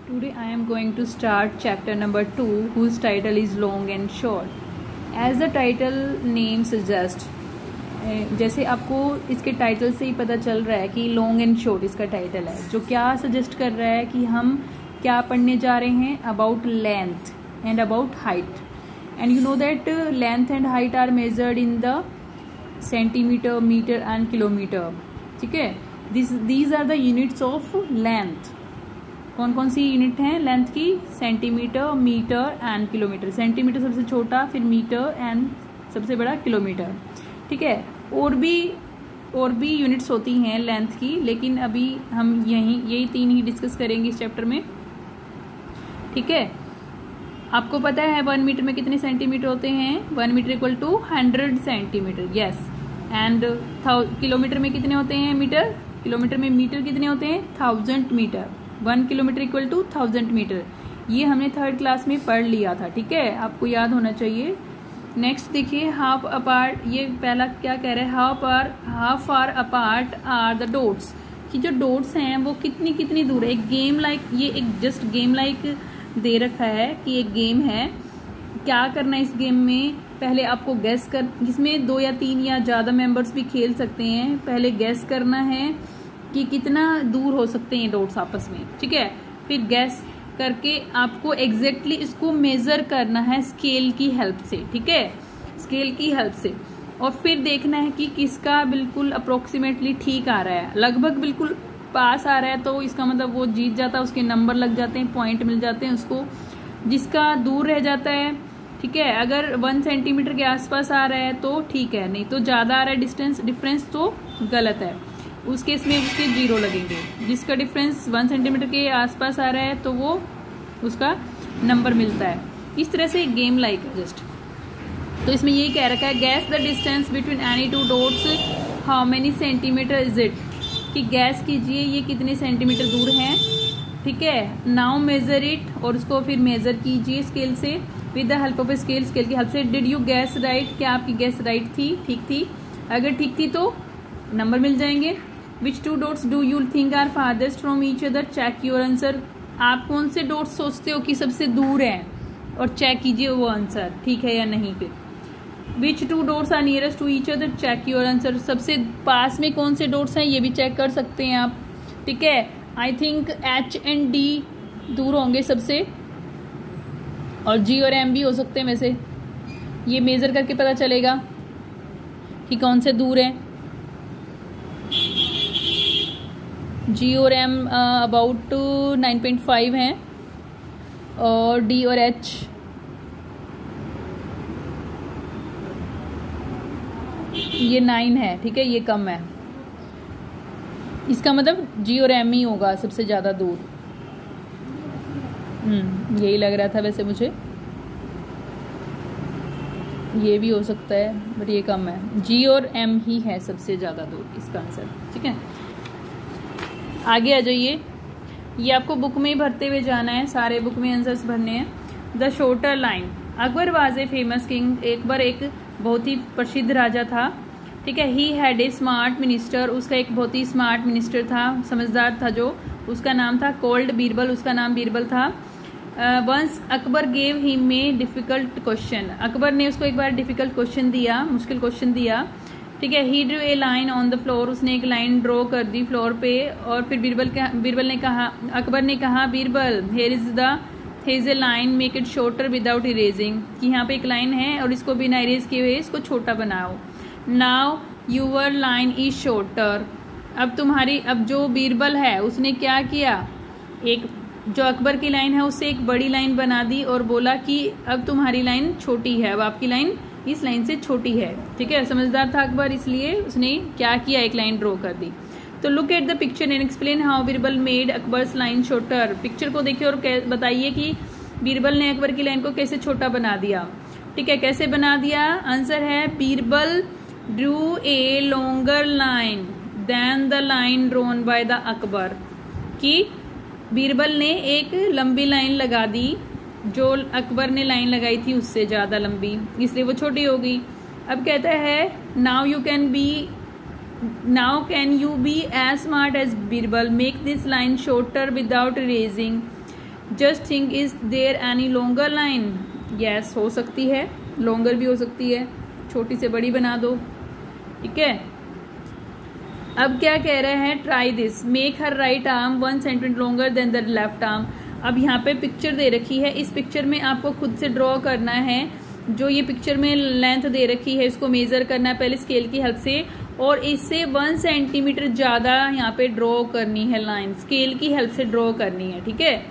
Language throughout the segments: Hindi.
Today I am going to start chapter number 2 whose title is long and short. As the title name suggests, जैसे आपको इसके टाइटल से ही पता चल रहा है कि लॉन्ग एंड शॉर्ट इसका टाइटल है, जो क्या सजेस्ट कर रहा है कि हम क्या पढ़ने जा रहे हैं about length and about height. And you know that length and height are measured in the centimetre, metre and kilometre. ठीक है, these are the units of length. कौन कौन सी यूनिट हैं लेंथ की? Centimetre, metre and kilometre. Centimetre सबसे छोटा, फिर मीटर एंड सबसे बड़ा किलोमीटर. ठीक है, और भी यूनिट्स होती हैं लेंथ की, लेकिन अभी हम यही तीन ही डिस्कस करेंगे इस चैप्टर में. ठीक है, आपको पता है 1 मीटर में कितने सेंटीमीटर होते हैं? 1 metre equal to 100 centimetre. Yes. And kilometre में कितने होते हैं? किलोमीटर में मीटर कितने होते हैं? 1000 metre. 1 kilometre equal to 1000 metre. ये हमने 3rd क्लास में पढ़ लिया था. ठीक है, आपको याद होना चाहिए. नेक्स्ट देखिए, हाफ अपार्ट. ये पहला क्या कह रहा है? How far apart are the dots. कि जो डॉट्स हैं वो कितनी दूर है. एक गेम लाइक, ये एक जस्ट गेम लाइक दे रखा है कि एक गेम है. क्या करना है इस गेम में? पहले आपको गैस कर, इसमें 2 या 3 या ज़्यादा मेंबर्स भी खेल सकते हैं. पहले गैस करना है कि कितना दूर हो सकते हैं डॉट्स आपस में. ठीक है, फिर गैस करके आपको एग्जैक्टली इसको मेजर करना है स्केल की हेल्प से. ठीक है, स्केल की हेल्प से. और फिर देखना है कि किसका बिल्कुल अप्रोक्सीमेटली ठीक आ रहा है, लगभग बिल्कुल पास आ रहा है, तो इसका मतलब वो जीत जाता है, उसके नंबर लग जाते हैं, पॉइंट मिल जाते हैं उसको. जिसका दूर रह जाता है, ठीक है, अगर 1 सेंटीमीटर के आसपास आ रहा है तो ठीक है, नहीं तो ज़्यादा आ रहा है डिफरेंस तो गलत है. उस केस में उसके 0 लगेंगे. जिसका डिफरेंस 1 सेंटीमीटर के आसपास आ रहा है तो वो उसका नंबर मिलता है. इस तरह से गेम लाइक है जस्ट. तो इसमें यही कह रखा है, gas the distance between any 2 dots, how many centimetre is it. कि गैस कीजिए ये कितने सेंटीमीटर दूर हैं. ठीक है, नाउ मेजर इट, और उसको फिर मेजर कीजिए स्केल से, with the help of scale की हेल्प से. Did you gas right. क्या आपकी गैस राइट थी, ठीक थी? अगर ठीक थी तो नंबर मिल जाएंगे. Which 2 dots do you think are farthest from each other? Check your answer. आप कौन से डॉट्स सोचते हो कि सबसे दूर है, और चेक कीजिए वो आंसर ठीक है या नहीं. फिर Which 2 dots are nearest to each other? Check your answer. सबसे पास में कौन से डॉट्स हैं ये भी चेक कर सकते हैं आप. ठीक है, I think H and D दूर होंगे सबसे, और G और M भी हो सकते हैं. वैसे ये मेजर करके पता चलेगा कि कौन से दूर है. G और M अबाउट 9.5 हैं, और D और H ये 9 है. ठीक है, ये कम है. इसका मतलब G और M ही होगा सबसे ज़्यादा दूर. यही लग रहा था वैसे मुझे. ये भी हो सकता है, बट ये कम है. G और M ही है सबसे ज़्यादा दूर इसका आंसर. ठीक है, आगे आ जाइए. ये आपको बुक में ही भरते हुए जाना है, सारे बुक में आंसर्स भरने हैं. The shorter line. Akbar was a famous king. एक बार एक बहुत ही प्रसिद्ध राजा था. ठीक है, he had a smart minister. उसका एक बहुत ही स्मार्ट मिनिस्टर था, समझदार था जो. उसका नाम था कॉल्ड बीरबल. उसका नाम बीरबल था. Once Akbar gave him a difficult question. Akbar ने उसको एक बार डिफिकल्ट क्वेश्चन दिया, मुश्किल क्वेश्चन दिया. ठीक है, he drew a line on the floor. उसने एक लाइन ड्रॉ कर दी फ्लोर पे. और फिर बीरबल ने कहा, अकबर ने कहा, Birbal here is a line, make it shorter without erasing. कि यहाँ पे एक लाइन है और इसको बिना इरेज किए हुए इसको छोटा बनाओ. Now your line is shorter. अब जो बीरबल है उसने क्या किया, एक जो अकबर की लाइन है उससे एक बड़ी लाइन बना दी और बोला कि अब तुम्हारी लाइन छोटी है, अब आपकी लाइन इस लाइन से छोटी है. ठीक है, समझदार था अकबर, इसलिए उसने क्या किया, एक लाइन ड्रॉ कर दी. तो look at the picture and explain how Birbal made Akbar's line shorter. Picture को देखिए और बताइए कि बीरबल ने अकबर की लाइन को कैसे छोटा बना दिया. ठीक है, कैसे बना दिया? आंसर है, Birbal drew a longer line than the line drawn by the Akbar. कि बीरबल ने एक लंबी लाइन लगा दी, जो अकबर ने लाइन लगाई थी उससे ज़्यादा लंबी, इसलिए वो छोटी हो गई. अब कहता है, now can you be as smart as Birbal, make this line shorter without erasing. Just think is there any longer line, yes हो सकती है, लॉन्गर भी हो सकती है, छोटी से बड़ी बना दो, ठीक है। अब क्या कह रहे हैं, try this, make her right arm 1 centimetre longer than the left arm. अब यहाँ पे पिक्चर दे रखी है, इस पिक्चर में आपको खुद से ड्रॉ करना है, जो ये पिक्चर में लेंथ दे रखी है इसको मेजर करना है पहले स्केल की हेल्प से, और इससे 1 सेंटीमीटर ज्यादा यहाँ पे ड्रॉ करनी है लाइन, स्केल की हेल्प से ड्रॉ करनी है, ठीक है।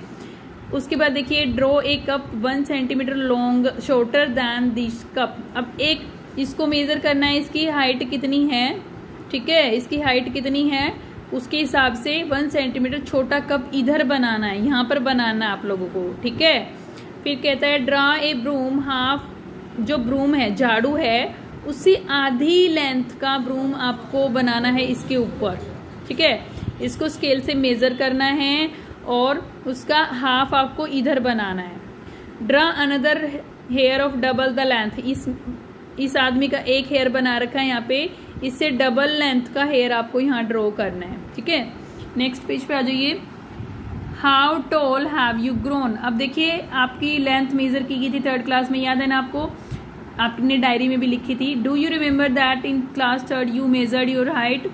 उसके बाद देखिए, draw a cup 1 centimetre long shorter than this cup. अब एक इसको मेजर करना है, इसकी हाइट कितनी है, ठीक है, इसकी हाइट कितनी है, उसके हिसाब से 1 सेंटीमीटर छोटा कप इधर बनाना है, यहाँ पर बनाना है आप लोगों को, ठीक है। फिर कहता है ड्रा ए ब्रूम हाफ, जो ब्रूम है झाड़ू है उससे आधी लेंथ का ब्रूम आपको बनाना है इसके ऊपर, ठीक है। इसको स्केल से मेजर करना है और उसका हाफ आपको इधर बनाना है। Draw another hair of double the length, इस आदमी का एक हेयर बना रखा है यहाँ पे, इससे डबल लेंथ का हेयर आपको यहाँ ड्रॉ करना है, ठीक है। नेक्स्ट पेज पे आ जाइए। How tall have you grown. अब देखिए आपकी लेंथ मेजर की गई थी 3rd क्लास में, याद है ना आपको, आपने डायरी में भी लिखी थी। Do you remember that in class 3rd you measured your height,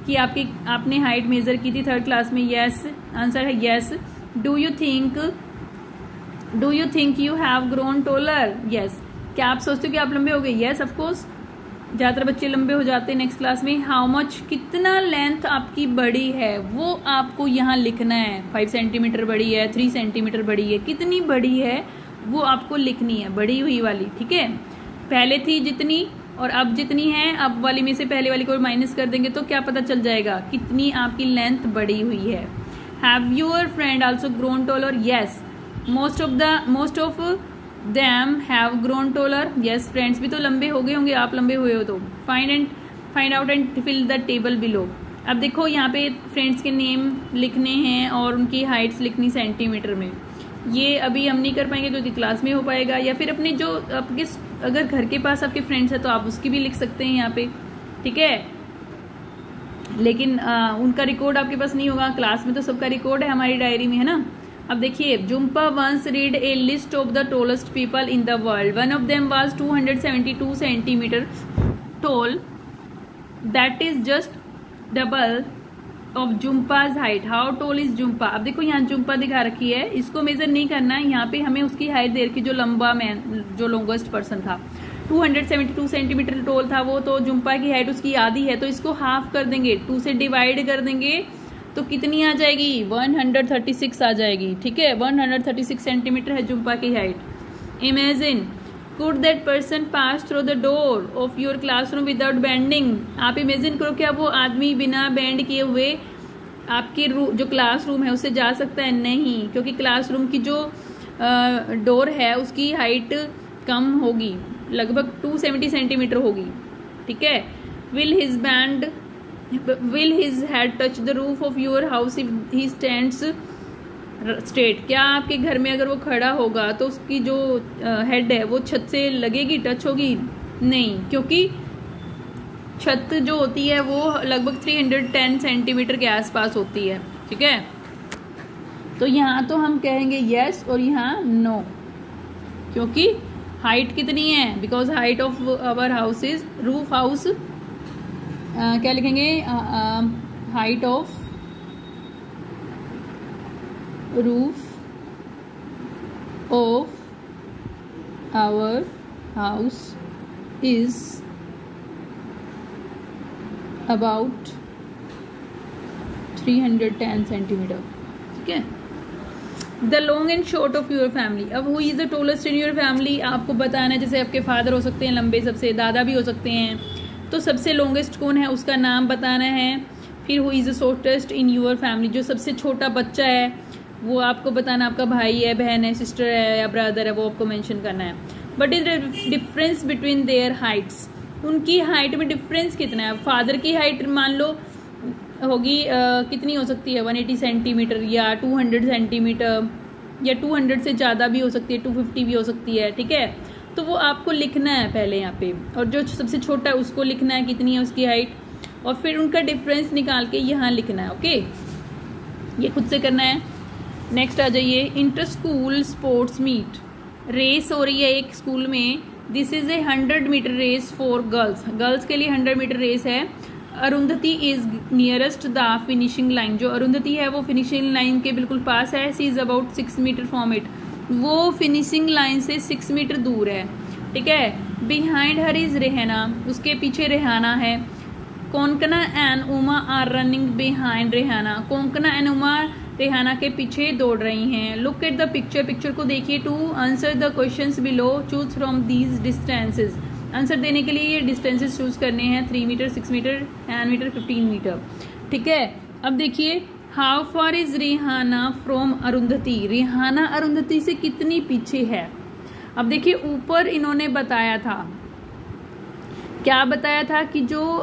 कि आपने हाइट मेजर की थी 3rd क्लास में, यस, आंसर है yes. Do you think you have grown taller, yes. क्या आप सोचते हो कि आप लंबे हो गए, यस ऑफ कोर्स, ज्यादातर बच्चे लंबे हो जाते हैं नेक्स्ट क्लास में। हाउ मच, कितना लेंथ आपकी बड़ी है वो आपको यहाँ लिखना है, 5 सेंटीमीटर बड़ी है, 3 सेंटीमीटर बड़ी है, कितनी बड़ी है वो आपको लिखनी है, बड़ी हुई वाली, ठीक है। पहले थी जितनी और अब जितनी है, अब वाली में से पहले वाली को माइनस कर देंगे तो क्या पता चल जाएगा कितनी आपकी लेंथ बड़ी हुई है। Have your friend also grown taller, yes, most of them have grown taller, yes, friends भी तो लंबे हो गए होंगे, आप लंबे हुए हो तो। Find out and fill the table below. अब देखो यहाँ पे फ्रेंड्स के नेम लिखने हैं और उनकी हाइट्स लिखनी सेंटीमीटर में, ये अभी हम नहीं कर पाएंगे तो क्लास में हो पाएगा, या फिर अपने जो आपके अगर घर के पास आपके फ्रेंड्स है तो आप उसकी भी लिख सकते हैं यहाँ पे, ठीक है। लेकिन उनका रिकॉर्ड आपके पास नहीं होगा, क्लास में तो सबका रिकॉर्ड है हमारी डायरी में, है ना। अब देखिए, Jumpa once read a list of the tallest people in the world, one of them was 272 centimetre tall, that is just double of Jumpa's height. How tall is Jumpa. अब देखो यहाँ जुम्पा दिखा रखी है, इसको मेजर नहीं करना है, यहाँ पे हमें उसकी हाइट दे रखी, जो लंबा मैन, जो लॉन्गेस्ट पर्सन था 272 सेंटीमीटर टॉल था वो, तो जुम्पा की हाइट उसकी आधी है, तो इसको हाफ कर देंगे, 2 से डिवाइड कर देंगे तो कितनी आ जाएगी, 136 आ जाएगी, ठीक है। 136 सेंटीमीटर है जुम्पा की height. Imagine could that person pass through the door of your classroom without bending. आप इमेजिन करो क्या वो आदमी बिना बेंड किए हुए आपके जो क्लासरूम है उससे जा सकता है, नहीं, क्योंकि क्लासरूम की जो डोर है उसकी हाइट कम होगी, लगभग 270 सेंटीमीटर होगी, ठीक है। Will his head touch the roof of your house if he stands straight? क्या आपके घर में अगर वो खड़ा होगा तो उसकी जो हेड है वो छत से लगेगी, टच होगी? नहीं, क्योंकि छत जो होती है वो लगभग 310 सेंटीमीटर के आसपास होती है, ठीक है। तो यहाँ तो हम कहेंगे यस और यहाँ नो, क्योंकि हाइट कितनी है, because height of our house is roof house, क्या लिखेंगे, height of roof of our house is about 310 centimetre, ठीक है। The long and short of your family. अब who is the tallest in your family आपको बताना है, जैसे आपके फादर हो सकते हैं लंबे, सबसे दादा भी हो सकते हैं, तो सबसे लॉन्गेस्ट कौन है उसका नाम बताना है। फिर who is the shortest in your family, जो सबसे छोटा बच्चा है वो आपको बताना, आपका भाई है, बहन है, सिस्टर है या ब्रदर है, वो आपको मेंशन करना है। But is the difference between their Heights, उनकी हाइट में डिफरेंस कितना है। फादर की हाइट मान लो होगी कितनी हो सकती है, 180 सेंटीमीटर या 200 सेंटीमीटर या 200 से ज़्यादा भी हो सकती है, 250 भी हो सकती है, ठीक है। तो वो आपको लिखना है पहले यहाँ पे, और जो सबसे छोटा है उसको लिखना है कितनी है उसकी हाइट, और फिर उनका डिफरेंस निकाल के यहाँ लिखना है, ओके। ये खुद से करना है। नेक्स्ट आ जाइए, inter school sports meet, race हो रही है एक स्कूल में। This is a 100 metre race for girls, girls के लिए 100 मीटर रेस है। Arundhati is nearest the finishing line, जो अरुंधति है वो फिनिशिंग लाइन के बिल्कुल पास है। She is about 6 metre from it, वो फिनिशिंग लाइन से 6 मीटर दूर है, ठीक है। बिहाइंड हर इज रेहाना, उसके पीछे रेहाना है। Konkana and Uma are running behind Rehana, Konkana and Uma Rehana के पीछे दौड़ रही हैं। Look at the picture, picture को देखिए। To answer the questions below, choose from these distances, answer देने के लिए ये डिस्टेंसेस चूज करने हैं। 3 मीटर, 6 मीटर, 10 मीटर, 15 मीटर, ठीक है। अब देखिए, how far is Rehana from Arundhati, Rehana Arundhati से कितनी पीछे है। अब देखिए ऊपर इन्होंने बताया था, क्या बताया था कि जो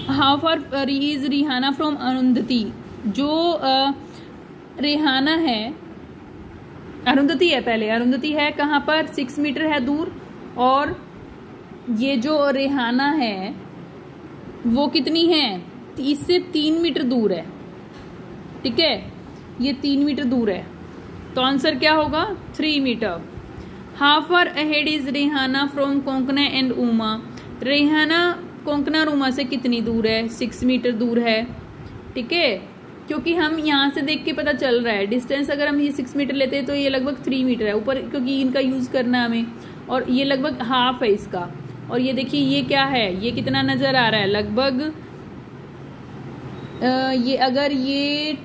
how far is Rehana from Arundhati, जो रेहाना है, अरुंधति है, पहले अरुंधति है कहाँ पर, 6 मीटर है दूर, और ये जो रेहाना है वो कितनी है, इससे 3 मीटर दूर है, ठीक है, ये 3 मीटर दूर है। तो आंसर क्या होगा, 3 metre. How far ahead is Rehana from Konkana and Uma, Rehana Konkana और उमा से कितनी दूर है, 6 मीटर दूर है, ठीक है। क्योंकि हम यहाँ से देख के पता चल रहा है डिस्टेंस, अगर हम ये 6 मीटर लेते हैं तो ये लगभग 3 मीटर है ऊपर, क्योंकि इनका यूज करना है हमें, और ये लगभग हाफ है इसका। और ये देखिए ये क्या है, ये कितना नजर आ रहा है, लगभग ये अगर ये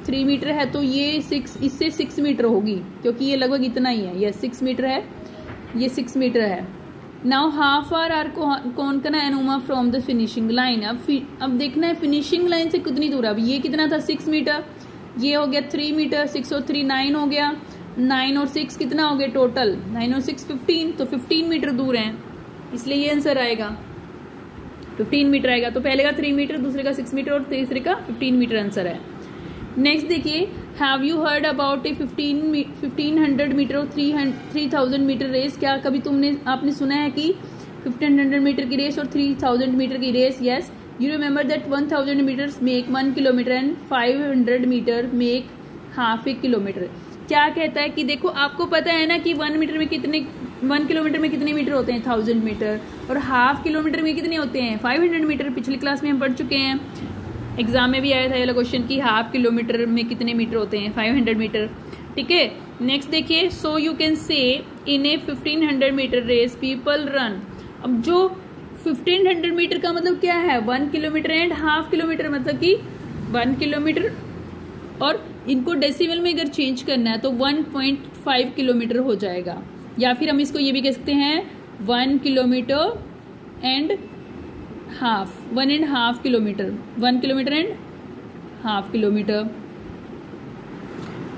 3 मीटर है तो ये 6, इससे 6 मीटर होगी, क्योंकि ये लगभग इतना ही है, ये 6 मीटर है, ये 6 मीटर है। Now how far are Konkana and Uma from the finishing line, अब देखना है फिनिशिंग लाइन से कितनी दूर है। अब ये कितना था, 6 मीटर, ये हो गया 3 मीटर, 6 और 3 9 हो गया, 9 और 6 कितना हो गया टोटल, 9 और 6 15, तो 15 मीटर दूर है, इसलिए ये आंसर आएगा 15 मीटर आएगा। तो पहले का 3 मीटर, दूसरे का 6 मीटर और तीसरे का 15 मीटर आंसर है। नेक्स्ट देखिए, have you heard about a 1500 metre और 3000 मीटर रेस, क्या कभी आपने सुना है कि 1500 मीटर की रेस और 3000 मीटर की रेस। Yes, you remember that 1000 metres make 1 kilometre and 500 metre make half a kilometre. क्या कहता है कि देखो आपको पता है ना कि 1 किलोमीटर में कितने मीटर होते हैं, 1000 मीटर, और हाफ किलोमीटर में कितने होते हैं, 500 मीटर। पिछली क्लास में हम पढ़ चुके हैं, एग्जाम में भी आया था ये क्वेश्चन कि हाफ किलोमीटर में कितने मीटर होते हैं, 500 मीटर, ठीक है। नेक्स्ट देखिए, सो you can say in a 1500 metre race people run. अब जो 1500 मीटर का मतलब क्या है, 1 किलोमीटर एंड हाफ किलोमीटर, मतलब कि 1 किलोमीटर, और इनको डेसिमल में अगर चेंज करना है तो 1.5 किलोमीटर हो जाएगा, या फिर हम इसको ये भी कह सकते हैं 1 kilometre and half, 1.5 kilometre, 1 kilometre and half kilometre,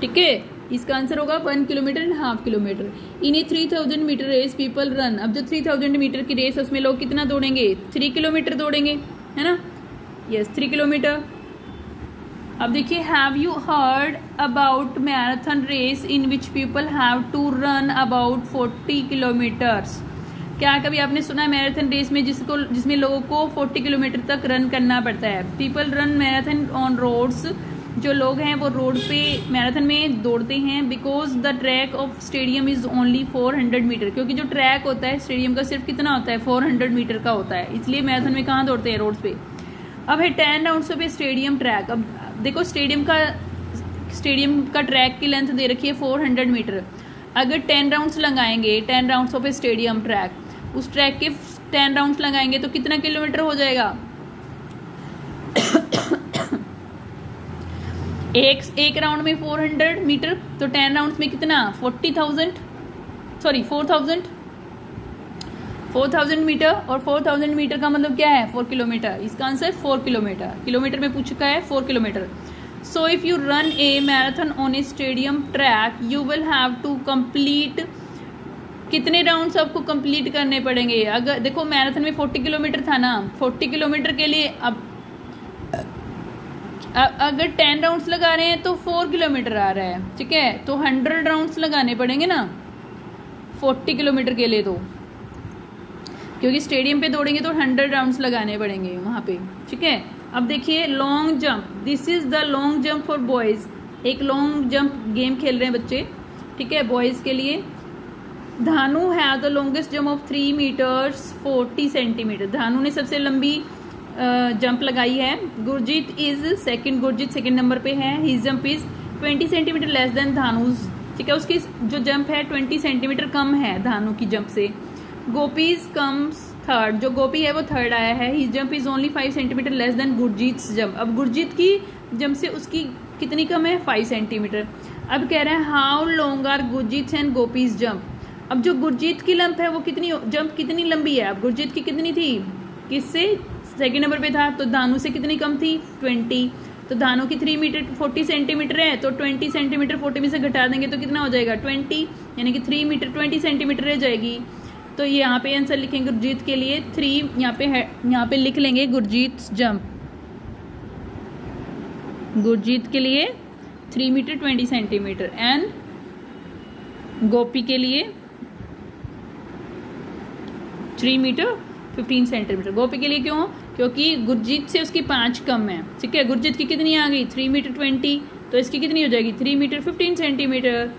ठीक है। इसका आंसर होगा 1 kilometre and half kilometre. In a 3000 metre race people run, अब जो 3000 मीटर की रेस है उसमें लोग कितना दौड़ेंगे, 3 किलोमीटर दौड़ेंगे, है ना, यस 3 किलोमीटर। अब देखिए, have you heard about marathon race in which people have to run about 40 kilometres, क्या कभी आपने सुना है मैराथन रेस में जिसमें लोगों को 40 किलोमीटर तक रन करना पड़ता है। People run marathon on roads, जो लोग हैं वो रोड पे मैराथन में दौड़ते हैं। Because the track of stadium is only 400 metre, क्योंकि जो ट्रैक होता है स्टेडियम का सिर्फ कितना होता है, 400 मीटर का होता है, इसलिए मैराथन में कहाँ दौड़ते हैं, रोड्स पे। अब है 10 rounds of A stadium track. अब देखो स्टेडियम का ट्रैक की लेंथ दे रखी है 400 मीटर। अगर 10 राउंड्स लगाएंगे, 10 rounds of A stadium track, उस ट्रैक के 10 राउंड्स लगाएंगे तो कितना किलोमीटर हो जाएगा, एक राउंड में 400 मीटर, तो 10 राउंड्स में कितना, 4000 मीटर, और 4000 मीटर का मतलब क्या है, 4 किलोमीटर। इसका आंसर 4 किलोमीटर, किलोमीटर में पूछ चुका है, 4 kilometre. So if you run a marathon on a stadium track you will have to complete, कितने राउंड्स आपको कंप्लीट करने पड़ेंगे। अगर देखो मैराथन में 40 किलोमीटर था ना, 40 किलोमीटर के लिए अब अगर 10 राउंड्स लगा रहे हैं तो 4 किलोमीटर आ रहा है, ठीक है, तो 100 राउंड्स लगाने पड़ेंगे ना 40 किलोमीटर के लिए, तो क्योंकि स्टेडियम पे दौड़ेंगे तो 100 राउंड्स लगाने पड़ेंगे वहाँ पे, ठीक है। अब देखिए long jump, this is the long jump for boys. एक लॉन्ग जंप गेम खेल रहे हैं बच्चे, ठीक है, बॉयज के लिए। धानु है the longest jump of 3 metres 40 centimetre. Dhanu ने सबसे लंबी जंप लगाई है। Gurjeet is second, Gurjeet second number पे है। His jump is 20 centimetre less than Dhanu's, ठीक है, उसकी जो जंप है 20 सेंटीमीटर कम है धानु की जंप से। गोपीज कम्स थर्ड, जो गोपी है वो थर्ड आया है। His jump is only 5 centimetre less then Gurjeet jump. अब गुरजीत की जंप से उसकी कितनी कम है, 5 सेंटीमीटर। अब कह रहे हैं how long are Gurjeet and Gopi's jump. अब जो गुरजीत की जंप है वो जंप कितनी लंबी है। अब गुरजीत की कितनी थी, किससे सेकंड नंबर पे था, तो धानु से कितनी कम थी, 20। तो धानु की 3 मीटर 40 सेंटीमीटर है, तो 20 सेंटीमीटर 40 में से घटा देंगे तो कितना हो जाएगा, 20, यानी कि 3 मीटर 20 सेंटीमीटर रह जाएगी। तो ये यहाँ पे आंसर लिखेंगे गुरजीत के लिए 3, यहाँ पे लिख लेंगे गुरजीत जंप, गुरजीत के लिए 3 मीटर 20 सेंटीमीटर एंड गोपी के लिए 3 मीटर 15 सेंटीमीटर। गोपी के लिए क्यों, क्योंकि गुरजीत से उसकी 5 कम है, ठीक है। गुरजीत की कितनी आ गई, 3 मीटर 20, तो इसकी कितनी हो जाएगी, 3 मीटर 15 सेंटीमीटर।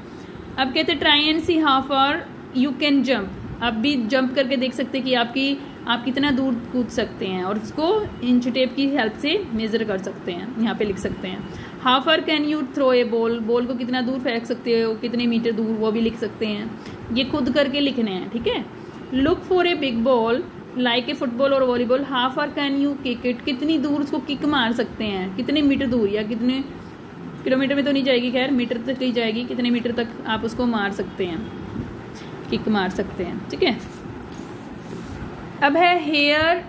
अब कहते हैं try and see how far you can jump. आप भी जंप करके देख सकते हैं कि आप कितना दूर कूद सकते हैं, और उसको इंच टेप की हेल्प से मेजर कर सकते हैं। यहाँ पे लिख सकते हैं how far can you throw a ball, ball को कितना दूर फेंक सकते हो, कितने मीटर दूर, वो भी लिख सकते हैं। ये खुद करके लिखने हैं, ठीक है। Look for a big ball like a football और volleyball, how far can you kick it, कितनी दूर उसको किक मार सकते हैं, कितने मीटर दूर, या कितने किलोमीटर में तो नहीं जाएगी, खैर मीटर तक ही जाएगी, कितने मीटर तक आप उसको मार सकते हैं, किक मार सकते हैं, ठीक है। अब है here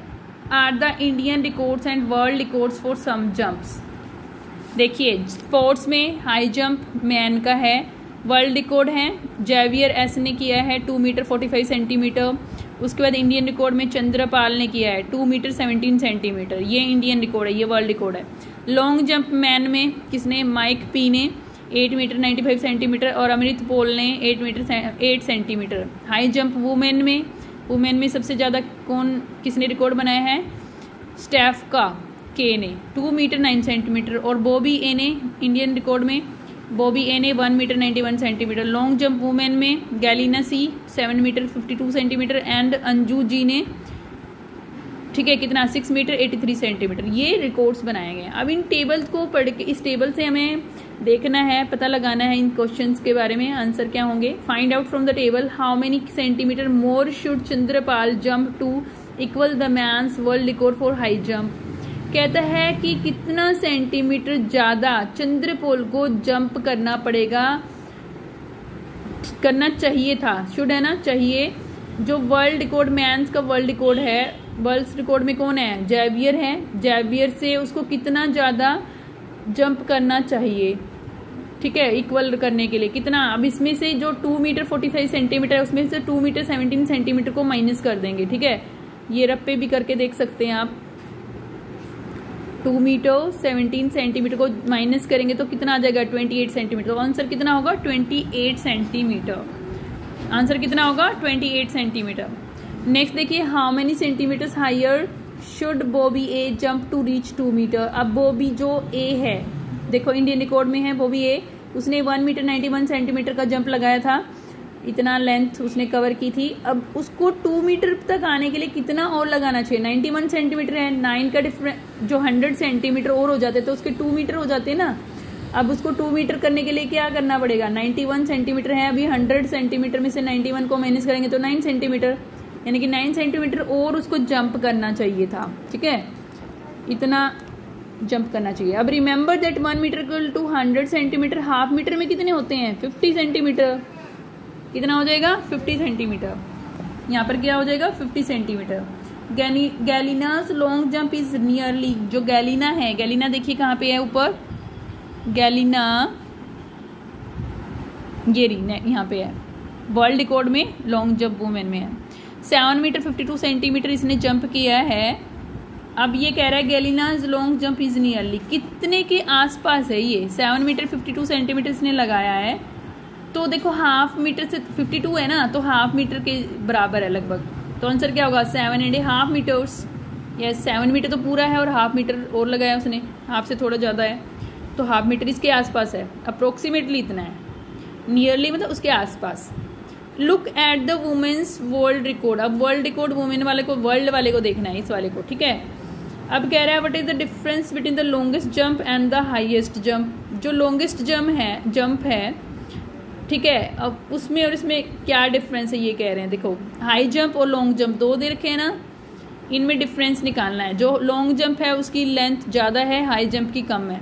are the Indian records and world records for some jumps. देखिए स्पोर्ट्स में हाई जंप मैन का है, वर्ल्ड रिकॉर्ड है जेवियर एस ने किया है 2 मीटर 45 सेंटीमीटर। उसके बाद इंडियन रिकॉर्ड में चंद्रपाल ने किया है 2 मीटर 17 सेंटीमीटर, ये इंडियन रिकॉर्ड है, ये वर्ल्ड रिकॉर्ड है। लॉन्ग जंप मैन में किसने, माइक पी ने 8 मीटर 95 सेंटीमीटर और अमृत पोल ने 8 metre 8 centimetre. High jump women में सबसे ज़्यादा किसने रिकॉर्ड बनाया है, स्टेफ के ने 2 मीटर 9 सेंटीमीटर और बॉबी ए ने इंडियन रिकॉर्ड में बॉबी ए ने 1 metre 91 centimetre. Long jump women में Galina C 7 metre 52 centimetre and Anju G ने, ठीक है, कितना 6 मीटर 83 सेंटीमीटर। ये रिकॉर्ड्स बनाए गए। अब इन टेबल्स को पढ़ के, इस टेबल से हमें देखना है, पता लगाना है इन क्वेश्चंस के बारे में, आंसर क्या होंगे। Find out from the table how many centimetre more should Chandrapal jump to equal the man's world record for high jump. कहता है कि कितना सेंटीमीटर ज्यादा चंद्रपोल को जंप करना पड़ेगा, करना चाहिए था, शुड है ना, चाहिए। जो वर्ल्ड रिकॉर्ड मैन्स का वर्ल्ड रिकॉर्ड है, वर्ल्ड रिकॉर्ड में कौन है, जेवियर है, जेवियर से उसको कितना ज्यादा जंप करना चाहिए, ठीक है, इक्वल करने के लिए कितना। अब इसमें से जो 2 मीटर 45 सेंटीमीटर है उसमें से 2 मीटर 17 सेंटीमीटर को माइनस कर देंगे, ठीक है। ये रप्पे भी करके देख सकते हैं आप। 2 मीटर 17 सेंटीमीटर को माइनस करेंगे तो कितना आ जाएगा, 28 सेंटीमीटर। तो आंसर कितना होगा, 28 सेंटीमीटर। आंसर कितना होगा, 28 सेंटीमीटर। नेक्स्ट देखिए how many centimetres higher should Bobby A jump to reach 2 metre. अब बॉबी जो ए है, देखो इंडियन रिकॉर्ड में है बॉबी ए, उसने 1 मीटर 91 सेंटीमीटर का जंप लगाया था, इतना लेंथ उसने कवर की थी। अब उसको 2 मीटर तक आने के लिए कितना और लगाना चाहिए, 91 सेंटीमीटर है, 9 का डिफरेंस, जो 100 सेंटीमीटर और हो जाते तो उसके 2 मीटर हो जाते ना। अब उसको 2 मीटर करने के लिए क्या करना पड़ेगा, 91 सेंटीमीटर है, अभी 100 सेंटीमीटर में से 91 को माइनस करेंगे तो 9 सेंटीमीटर, यानी कि 9 सेंटीमीटर और उसको जंप करना चाहिए था, ठीक है, इतना जंप करना चाहिए। अब remember that 1 metre equal to 100 centimetre, half metre में कितने होते हैं, 50 सेंटीमीटर, कितना हो जाएगा, 50 सेंटीमीटर। यहाँ पर क्या हो जाएगा, 50 centimetre. Galina's long jump is nearly, जो गैलिना है, गैलिना देखिए कहाँ पे है ऊपर, गैलिना ये यहाँ पे है, वर्ल्ड रिकॉर्ड में लॉन्ग जंप वुमेन में है, 7 मीटर 52 सेंटीमीटर इसने जंप किया है। अब ये कह रहा है गैलिनाज लॉन्ग जंप इज नियरली, कितने के आसपास है ये, 7 मीटर 52 सेंटीमीटर इसने लगाया है, तो देखो हाफ मीटर से 52 है ना, तो हाफ मीटर के बराबर है लगभग, तो आंसर क्या होगा 7.5 मीटर्स, यस 7 मीटर तो पूरा है और हाफ मीटर और लगाया उसने, हाफ से थोड़ा ज़्यादा है तो हाफ मीटर इसके आसपास है, अप्रोक्सीमेटली इतना है, नियरली मतलब उसके आसपास। Look at the women's world record, अब वर्ल्ड रिकॉर्ड वुमेन वाले को, वर्ल्ड वाले को देखना है, इस वाले को, ठीक है। अब कह रहा है what is the difference between the longest jump and the highest jump. जो लॉन्गेस्ट जंप है ठीक है, अब उसमें और इसमें क्या डिफरेंस है ये कह रहे हैं। देखो हाई जंप और लॉन्ग जंप दो दे रखे हैं ना, इनमें डिफरेंस निकालना है। जो लॉन्ग जंप है उसकी लेंथ ज़्यादा है, हाई जंप की कम है,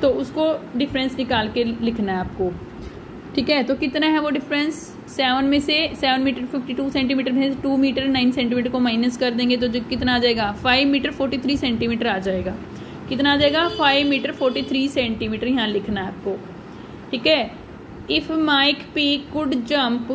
तो उसको डिफरेंस निकाल के लिखना है आपको, ठीक है। तो कितना है वो डिफरेंस, 7 में से 7 मीटर 52 सेंटीमीटर में से 2 मीटर 9 सेंटीमीटर को माइनस कर देंगे तो जो कितना आ जाएगा 5 मीटर 43 सेंटीमीटर आ जाएगा। कितना आ जाएगा 5 मीटर 43 सेंटीमीटर, यहाँ लिखना है आपको, ठीक है। If Mike P could jump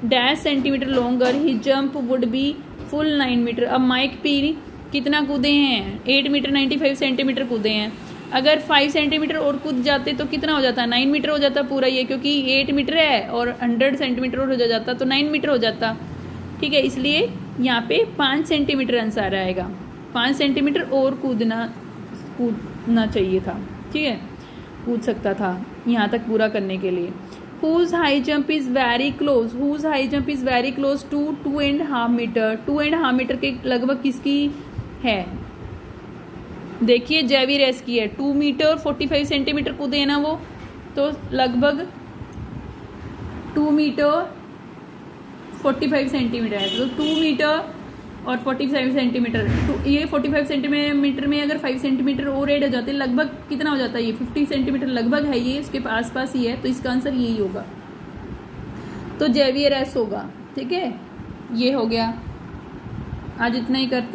dash centimetre longer his jump would be full 9 metre. अब माइक पी कितना कूदे हैं, 8 मीटर 95 सेंटीमीटर कूदे हैं। अगर 5 सेंटीमीटर और कूद जाते तो कितना हो जाता, 9 मीटर हो जाता पूरा ये, क्योंकि 8 मीटर है और 100 सेंटीमीटर और हो जाता तो 9 मीटर हो जाता, ठीक है। इसलिए यहाँ पे 5 सेंटीमीटर आंसर आएगा, 5 सेंटीमीटर और कूदना चाहिए था, ठीक है, कूद सकता था यहाँ तक पूरा करने के लिए। Whose high jump is very close, whose high jump is very close to 2.5 metre, 2.5 metre के लगभग किसकी है, देखिए जैवी रेस की है। 2 मीटर 45 सेंटीमीटर कूदे है ना वो, तो लगभग 2 मीटर 45 सेंटीमीटर है, तो 2 मीटर और 45 सेंटीमीटर, तो ये 45 सेंटीमीटर में अगर 5 सेंटीमीटर और ऐड हो जाते लगभग कितना हो जाता है, ये 50 सेंटीमीटर लगभग है, ये इसके आसपास ही है, तो इसका आंसर यही होगा, तो जैवियर एस होगा, ठीक है। ये हो गया, आज इतना ही करते हैं।